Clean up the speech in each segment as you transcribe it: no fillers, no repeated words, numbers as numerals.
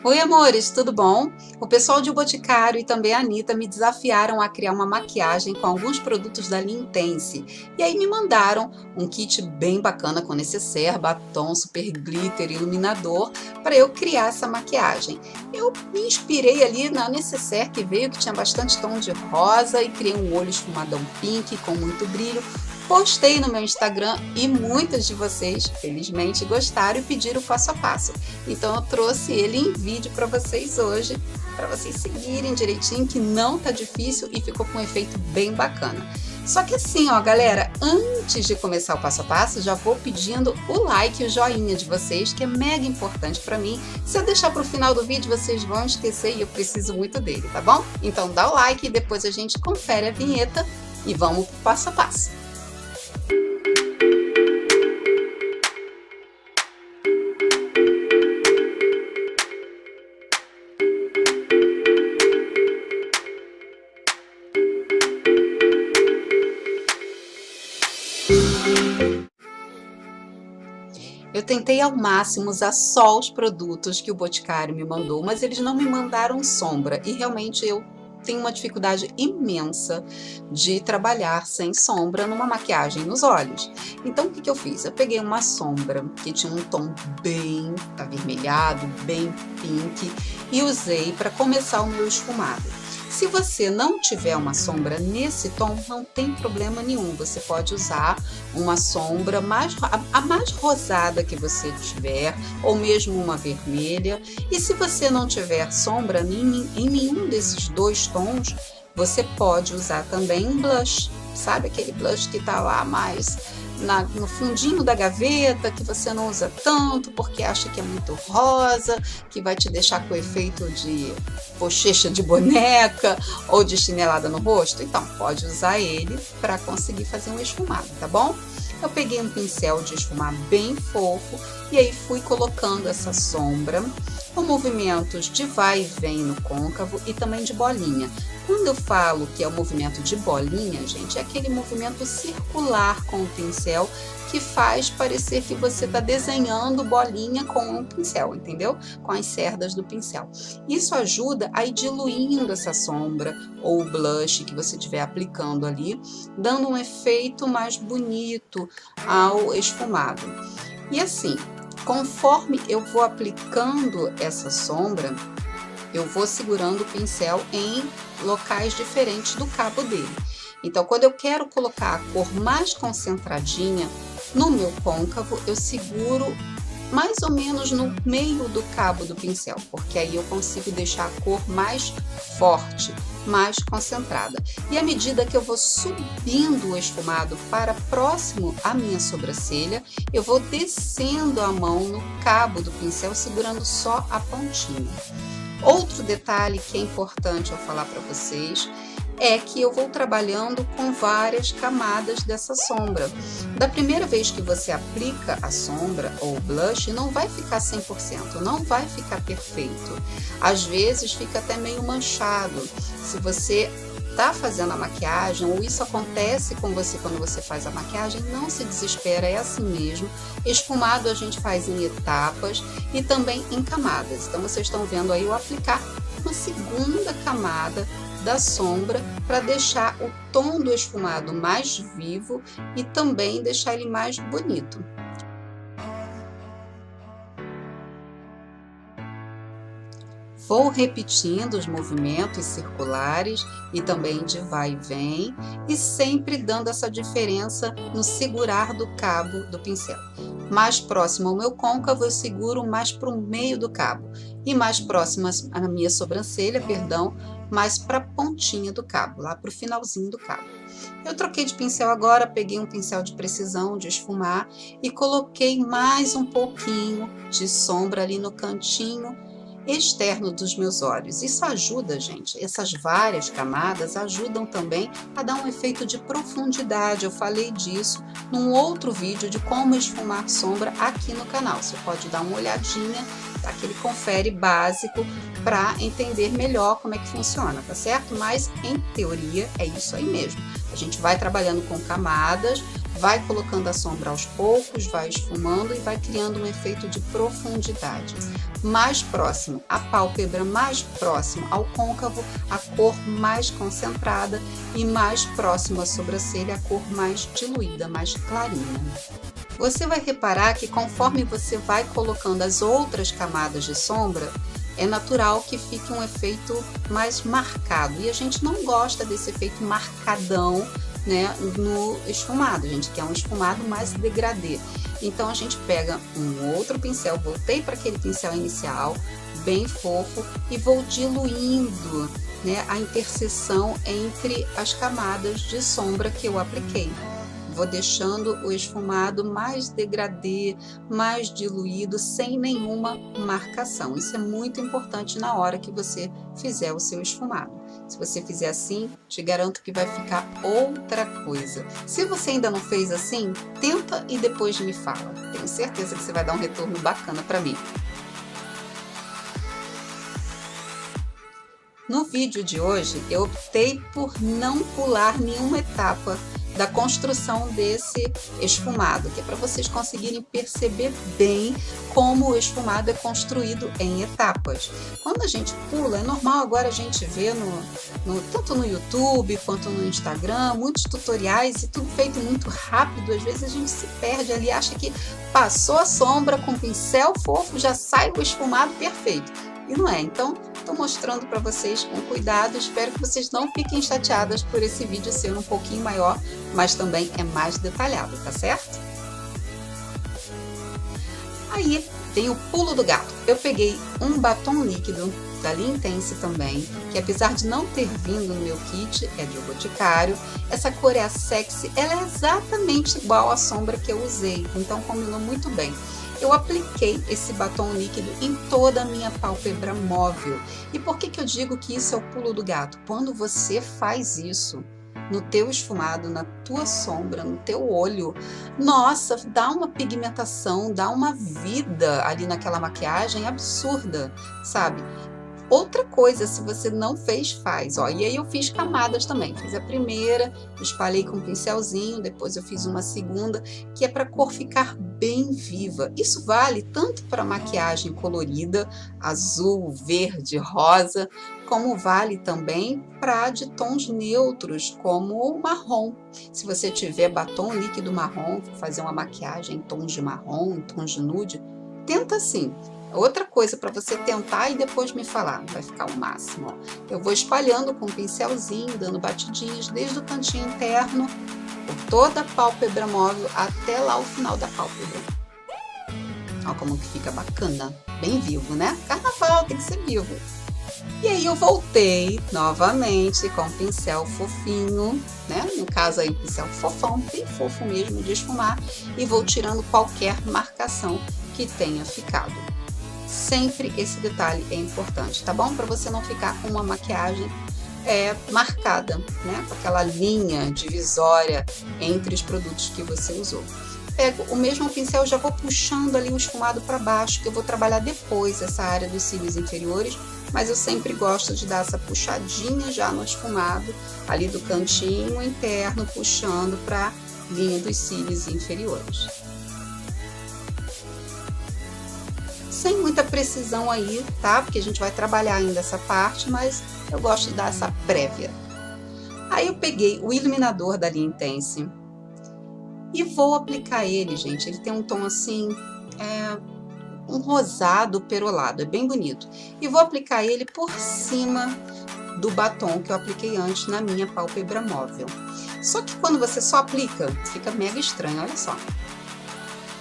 Oi, amores, tudo bom? O pessoal de O Boticário e também a Anitta me desafiaram a criar uma maquiagem com alguns produtos da linha Intense. E aí me mandaram um kit bem bacana com necessaire, batom, super glitter, iluminador, para eu criar essa maquiagem. Eu me inspirei ali na necessaire que veio, que tinha bastante tom de rosa, e criei um olho esfumadão pink com muito brilho. Postei no meu Instagram e muitas de vocês, felizmente, gostaram e pediram o passo a passo. Então eu trouxe ele em vídeo para vocês hoje, para vocês seguirem direitinho, que não tá difícil e ficou com um efeito bem bacana. Só que assim, ó, galera, antes de começar o passo a passo, já vou pedindo o like e o joinha de vocês, que é mega importante para mim. Se eu deixar para o final do vídeo, vocês vão esquecer e eu preciso muito dele, tá bom? Então dá o like e depois a gente confere a vinheta e vamos pro passo a passo. Eu tentei ao máximo usar só os produtos que o Boticário me mandou, mas eles não me mandaram sombra e realmente eu tenho uma dificuldade imensa de trabalhar sem sombra numa maquiagem nos olhos. Então o que eu fiz? Eu peguei uma sombra que tinha um tom bem avermelhado, bem pink, e usei para começar o meu esfumado. Se você não tiver uma sombra nesse tom, não tem problema nenhum. Você pode usar uma sombra a mais rosada que você tiver, ou mesmo uma vermelha. E se você não tiver sombra em nenhum desses dois tons, você pode usar também um blush. Sabe aquele blush que tá lá mais no fundinho da gaveta, que você não usa tanto porque acha que é muito rosa, que vai te deixar com efeito de bochecha de boneca ou de chinelada no rosto? Então pode usar ele para conseguir fazer um esfumado, tá bom? Eu peguei um pincel de esfumar bem fofo e aí fui colocando essa sombra com movimentos de vai e vem no côncavo e também de bolinha. Quando eu falo que é o movimento de bolinha, gente, é aquele movimento circular com o pincel que faz parecer que você está desenhando bolinha com o pincel, entendeu? Com as cerdas do pincel. Isso ajuda a ir diluindo essa sombra ou o blush que você estiver aplicando ali, dando um efeito mais bonito ao esfumado. E assim, conforme eu vou aplicando essa sombra, eu vou segurando o pincel em locais diferentes do cabo dele. Então, quando eu quero colocar a cor mais concentradinha no meu côncavo, eu seguro mais ou menos no meio do cabo do pincel, porque aí eu consigo deixar a cor mais forte, mais concentrada. E à medida que eu vou subindo o esfumado para próximo à minha sobrancelha, eu vou descendo a mão no cabo do pincel, segurando só a pontinha. Outro detalhe que é importante eu falar para vocês é que eu vou trabalhando com várias camadas dessa sombra. Da primeira vez que você aplica a sombra ou o blush, não vai ficar 100%, não vai ficar perfeito. Às vezes fica até meio manchado. Se você está fazendo a maquiagem ou isso acontece com você quando você faz a maquiagem, não se desespera, é assim mesmo. Esfumado a gente faz em etapas e também em camadas. Então vocês estão vendo aí eu aplicar uma segunda camada da sombra para deixar o tom do esfumado mais vivo e também deixar ele mais bonito. Vou repetindo os movimentos circulares e também de vai e vem, e sempre dando essa diferença no segurar do cabo do pincel. Mais próximo ao meu côncavo, eu seguro mais para o meio do cabo, e mais próximo à minha sobrancelha, perdão, mais para a pontinha do cabo, lá para o finalzinho do cabo. Eu troquei de pincel agora, peguei um pincel de precisão, de esfumar, e coloquei mais um pouquinho de sombra ali no cantinho externo dos meus olhos. Isso ajuda, gente, essas várias camadas ajudam também a dar um efeito de profundidade. Eu falei disso num outro vídeo de como esfumar sombra aqui no canal. Você pode dar uma olhadinha, aquele confere básico para entender melhor como é que funciona, tá certo? Mas em teoria é isso aí mesmo. A gente vai trabalhando com camadas, vai colocando a sombra aos poucos, vai esfumando e vai criando um efeito de profundidade. Mais próximo à pálpebra, mais próximo ao côncavo, a cor mais concentrada, e mais próximo à sobrancelha, a cor mais diluída, mais clarinha. Você vai reparar que conforme você vai colocando as outras camadas de sombra, é natural que fique um efeito mais marcado. E a gente não gosta desse efeito marcadão, né, no esfumado. A gente quer um esfumado mais degradê. Então a gente pega um outro pincel, voltei para aquele pincel inicial, bem fofo, e vou diluindo, né, a interseção entre as camadas de sombra que eu apliquei. Vou deixando o esfumado mais degradê, mais diluído, sem nenhuma marcação. Isso é muito importante na hora que você fizer o seu esfumado. Se você fizer assim, te garanto que vai ficar outra coisa. Se você ainda não fez assim, tenta e depois me fala. Tenho certeza que você vai dar um retorno bacana para mim. No vídeo de hoje, eu optei por não pular nenhuma etapa da construção desse esfumado, que é para vocês conseguirem perceber bem como o esfumado é construído em etapas. Quando a gente pula, é normal agora a gente ver tanto no YouTube quanto no Instagram, muitos tutoriais e tudo feito muito rápido. Às vezes a gente se perde ali, acha que passou a sombra com pincel fofo, já sai o esfumado perfeito. E não é. Então, estou mostrando para vocês com cuidado. Espero que vocês não fiquem chateadas por esse vídeo ser um pouquinho maior, mas também é mais detalhado, tá certo? Aí tem o pulo do gato. Eu peguei um batom líquido da Linha Intense também, que apesar de não ter vindo no meu kit, é de O Boticário. Essa cor é a Sexy, ela é exatamente igual à sombra que eu usei, então combinou muito bem. Eu apliquei esse batom líquido em toda a minha pálpebra móvel. E por que eu digo que isso é o pulo do gato? Quando você faz isso no teu esfumado, na tua sombra, no teu olho, nossa, dá uma pigmentação, dá uma vida ali naquela maquiagem absurda, sabe? Outra coisa, se você não fez, faz, ó. E aí eu fiz camadas também. Fiz a primeira, espalhei com um pincelzinho, depois eu fiz uma segunda, que é para a cor ficar bem viva. Isso vale tanto para maquiagem colorida, azul, verde, rosa, como vale também para de tons neutros, como o marrom. Se você tiver batom líquido marrom, fazer uma maquiagem em tons de marrom, em tons de nude, tenta assim. Outra coisa para você tentar e depois me falar, vai ficar o máximo. Ó. Eu vou espalhando com um pincelzinho, dando batidinhas desde o cantinho interno, por toda a pálpebra móvel até lá o final da pálpebra. Olha como que fica bacana, bem vivo, né? Carnaval tem que ser vivo. E aí eu voltei novamente com um pincel fofinho, né? No caso aí um pincel fofão, bem fofo mesmo de esfumar, e vou tirando qualquer marcação que tenha ficado. Sempre esse detalhe é importante, tá bom? Para você não ficar com uma maquiagem marcada, né? Com aquela linha divisória entre os produtos que você usou. Pego o mesmo pincel, já vou puxando ali o esfumado para baixo, que eu vou trabalhar depois essa área dos cílios inferiores, mas eu sempre gosto de dar essa puxadinha já no esfumado, ali do cantinho interno, puxando para a linha dos cílios inferiores. Sem muita precisão aí, tá? Porque a gente vai trabalhar ainda essa parte, mas eu gosto de dar essa prévia. Aí eu peguei o iluminador da Linha Intense e vou aplicar ele, gente. Ele tem um tom assim, um rosado perolado, é bem bonito. E vou aplicar ele por cima do batom que eu apliquei antes na minha pálpebra móvel. Só que quando você só aplica, fica mega estranho, olha só.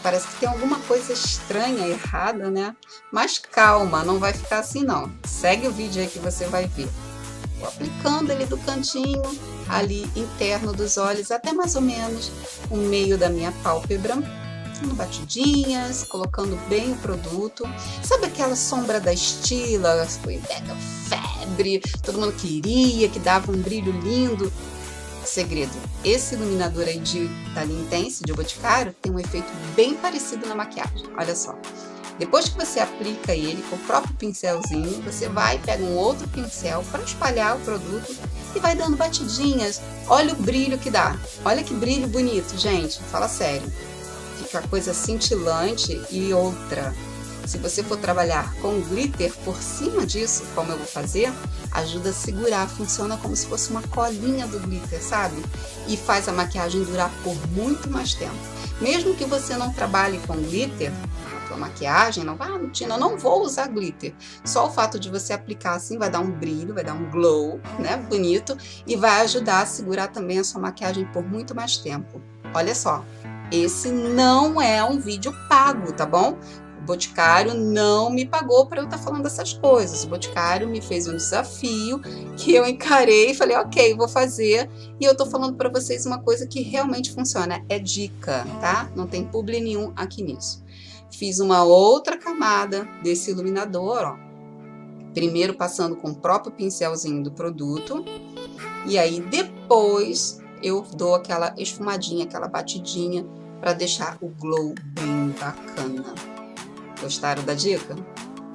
Parece que tem alguma coisa estranha, errada, né? Mas calma, não vai ficar assim não. Segue o vídeo aí que você vai ver. Vou aplicando ele do cantinho, ali interno dos olhos, até mais ou menos o meio da minha pálpebra. Dando batidinhas, colocando bem o produto. Sabe aquela sombra da Stila? Foi mega febre, todo mundo queria, que dava um brilho lindo. Segredo, esse iluminador aí da Linha Intense, de O Boticário, tem um efeito bem parecido na maquiagem, olha só. Depois que você aplica ele com o próprio pincelzinho, você vai, pega um outro pincel para espalhar o produto e vai dando batidinhas. Olha o brilho que dá. Olha que brilho bonito, gente. Fala sério. Fica a coisa cintilante. E outra, se você for trabalhar com glitter por cima disso, como eu vou fazer, ajuda a segurar, funciona como se fosse uma colinha do glitter, sabe? E faz a maquiagem durar por muito mais tempo. Mesmo que você não trabalhe com glitter, na tua maquiagem, não vá, Tina, eu não vou usar glitter. Só o fato de você aplicar assim vai dar um brilho, vai dar um glow, né, bonito, e vai ajudar a segurar também a sua maquiagem por muito mais tempo. Olha só, esse não é um vídeo pago, tá bom? O Boticário não me pagou para eu estar falando essas coisas. O Boticário me fez um desafio que eu encarei e falei, ok, vou fazer. E eu tô falando para vocês uma coisa que realmente funciona. É dica, tá? Não tem publi nenhum aqui nisso. Fiz uma outra camada desse iluminador, ó. Primeiro passando com o próprio pincelzinho do produto. E aí depois eu dou aquela esfumadinha, aquela batidinha para deixar o glow bem bacana. Gostaram da dica?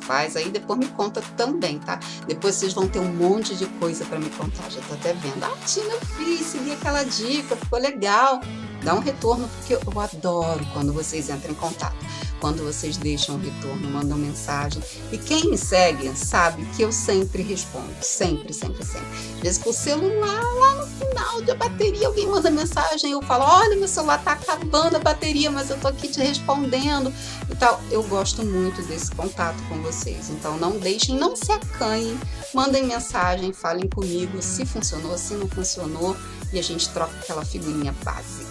Faz aí, depois me conta também, tá? Depois vocês vão ter um monte de coisa para me contar, já tô até vendo. Ah, Tina, eu fiz, segui aquela dica, ficou legal. Dá um retorno, porque eu adoro quando vocês entram em contato. Quando vocês deixam um retorno, mandam mensagem. E quem me segue sabe que eu sempre respondo. Sempre, sempre, sempre. Às vezes por celular, lá no final da bateria, alguém manda mensagem, eu falo, olha, meu celular tá acabando a bateria, mas eu tô aqui te respondendo e tal. Eu gosto muito desse contato com vocês. Então não deixem, não se acanhem, mandem mensagem, falem comigo se funcionou, se não funcionou, e a gente troca aquela figurinha básica.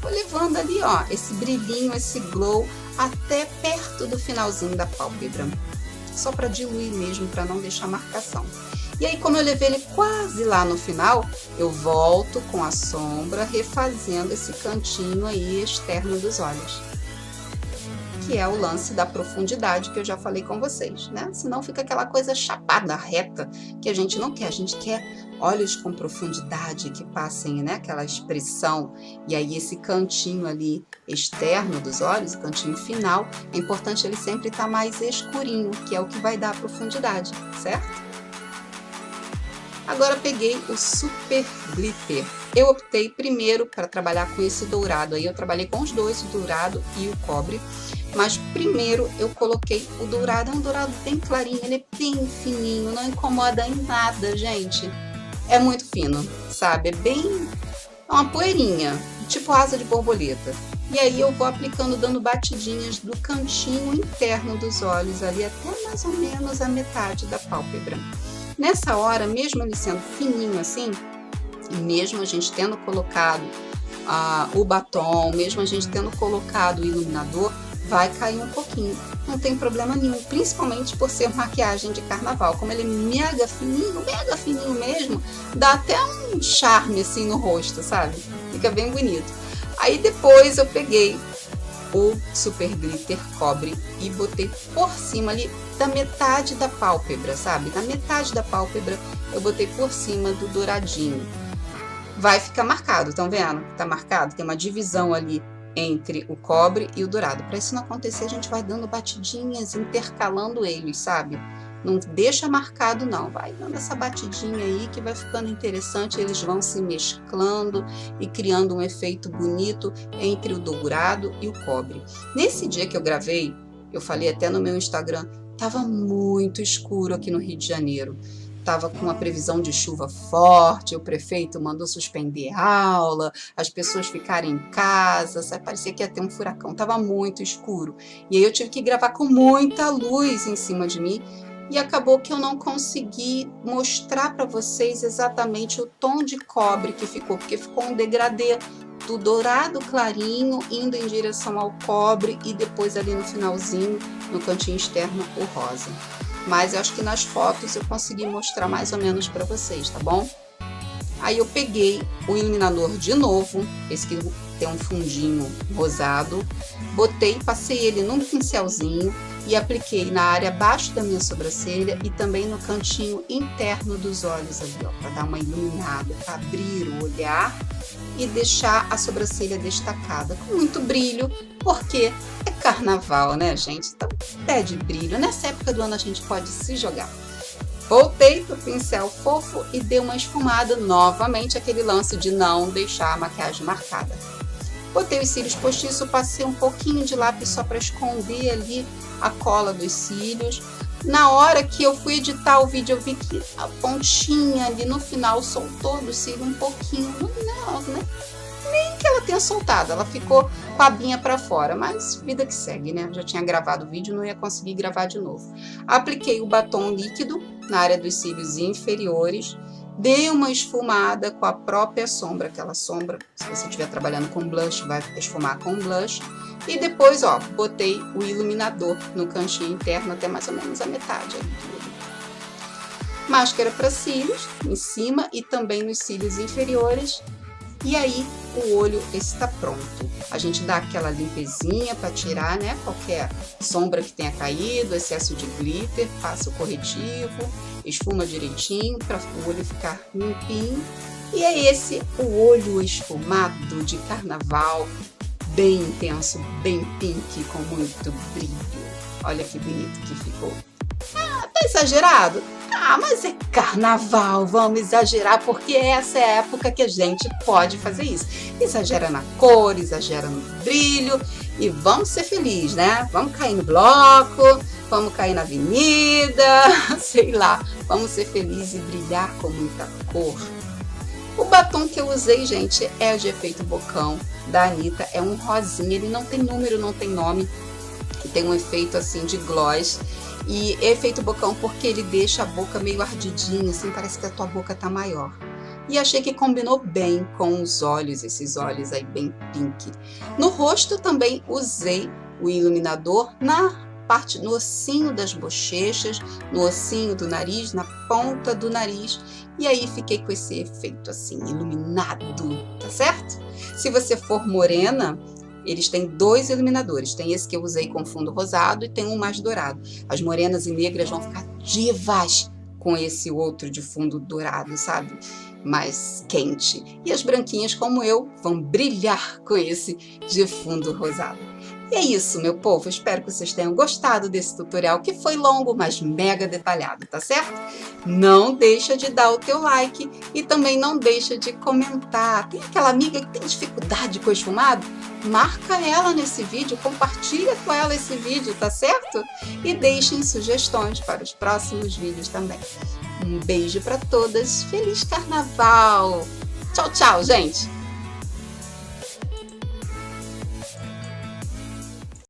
Vou levando ali, ó, esse brilhinho, esse glow até perto do finalzinho da pálpebra. Só para diluir mesmo, para não deixar marcação. E aí, como eu levei ele quase lá no final, eu volto com a sombra, refazendo esse cantinho aí externo dos olhos. Que é o lance da profundidade que eu já falei com vocês, né? Senão fica aquela coisa chapada, reta, que a gente não quer. A gente quer olhos com profundidade, que passem, né, aquela expressão. E aí esse cantinho ali externo dos olhos, o cantinho final, é importante ele sempre estar mais escurinho, que é o que vai dar a profundidade, certo? Agora peguei o Super Glitter. Eu optei primeiro para trabalhar com esse dourado. Aí eu trabalhei com os dois, o dourado e o cobre. Mas primeiro eu coloquei o dourado. É um dourado bem clarinho, ele é bem fininho, não incomoda em nada, gente. É muito fino, sabe? É bem... é uma poeirinha, tipo asa de borboleta. E aí eu vou aplicando, dando batidinhas do cantinho interno dos olhos, ali até mais ou menos a metade da pálpebra. Nessa hora, mesmo ele sendo fininho assim, e mesmo a gente tendo colocado o batom, mesmo a gente tendo colocado o iluminador, vai cair um pouquinho, não tem problema nenhum, principalmente por ser maquiagem de carnaval. Como ele é mega fininho mesmo, dá até um charme assim no rosto, sabe? Fica bem bonito. Aí depois eu peguei o Super Glitter Cobre e botei por cima ali da metade da pálpebra, sabe? Da metade da pálpebra eu botei por cima do douradinho. Vai ficar marcado, estão vendo? Tá marcado, tem uma divisão ali entre o cobre e o dourado. Para isso não acontecer, a gente vai dando batidinhas, intercalando eles, sabe? Não deixa marcado não, vai dando essa batidinha aí que vai ficando interessante, eles vão se mesclando e criando um efeito bonito entre o dourado e o cobre. Nesse dia que eu gravei, eu falei até no meu Instagram, tava muito escuro aqui no Rio de Janeiro. Estava com uma previsão de chuva forte, o prefeito mandou suspender a aula, as pessoas ficarem em casa, sabe? Parecia que ia ter um furacão, estava muito escuro. E aí eu tive que gravar com muita luz em cima de mim e acabou que eu não consegui mostrar para vocês exatamente o tom de cobre que ficou, porque ficou um degradê do dourado clarinho indo em direção ao cobre e depois ali no finalzinho, no cantinho externo, o rosa. Mas eu acho que nas fotos eu consegui mostrar mais ou menos para vocês, tá bom? Aí eu peguei o iluminador de novo, esse que tem um fundinho rosado, Passei ele num pincelzinho e apliquei na área abaixo da minha sobrancelha e também no cantinho interno dos olhos ali, ó, para dar uma iluminada, para abrir o olhar e deixar a sobrancelha destacada, com muito brilho, porque é carnaval, né, gente? Então, pede brilho. Nessa época do ano a gente pode se jogar. Voltei pro pincel fofo e dei uma esfumada novamente, aquele lance de não deixar a maquiagem marcada. Botei os cílios postiços, passei um pouquinho de lápis só para esconder ali a cola dos cílios. Na hora que eu fui editar o vídeo, eu vi que a pontinha ali no final soltou do cílio um pouquinho. Não, né? Nem que ela tenha soltado, ela ficou com a abinha para fora, mas vida que segue, né? Eu já tinha gravado o vídeo, não ia conseguir gravar de novo. Apliquei o batom líquido na área dos cílios inferiores, dei uma esfumada com a própria sombra, aquela sombra, se você estiver trabalhando com blush, vai esfumar com blush. E depois, ó, botei o iluminador no cantinho interno até mais ou menos a metade ali. Máscara para cílios, em cima e também nos cílios inferiores. E aí, o olho está pronto. A gente dá aquela limpezinha para tirar, né, qualquer sombra que tenha caído, excesso de glitter, passa o corretivo, esfuma direitinho para o olho ficar limpinho. E é esse o olho esfumado de carnaval, bem intenso, bem pink, com muito brilho. Olha que bonito que ficou. Ah, tá exagerado? Ah, mas é carnaval, vamos exagerar, porque essa é a época que a gente pode fazer isso. Exagera na cor, exagera no brilho e vamos ser felizes, né? Vamos cair no bloco, vamos cair na avenida, sei lá, vamos ser felizes e brilhar com muita cor. O batom que eu usei, gente, é de efeito bocão, da Anitta, é um rosinha, ele não tem número, não tem nome, tem um efeito assim de gloss. E é efeito bocão porque ele deixa a boca meio ardidinha, assim, parece que a tua boca tá maior. E achei que combinou bem com os olhos, esses olhos aí bem pink. No rosto também usei o iluminador na parte, no ossinho das bochechas, no ossinho do nariz, na ponta do nariz. E aí fiquei com esse efeito assim, iluminado, tá certo? Se você for morena, eles têm dois iluminadores, tem esse que eu usei com fundo rosado e tem um mais dourado. As morenas e negras vão ficar divas com esse outro de fundo dourado, sabe? Mais quente. E as branquinhas, como eu, vão brilhar com esse de fundo rosado. E é isso, meu povo. Espero que vocês tenham gostado desse tutorial, que foi longo, mas mega detalhado, tá certo? Não deixa de dar o teu like e também não deixa de comentar. Tem aquela amiga que tem dificuldade com esfumado? Marca ela nesse vídeo, compartilha com ela esse vídeo, tá certo? E deixem sugestões para os próximos vídeos também. Um beijo para todas, feliz carnaval! Tchau, tchau, gente!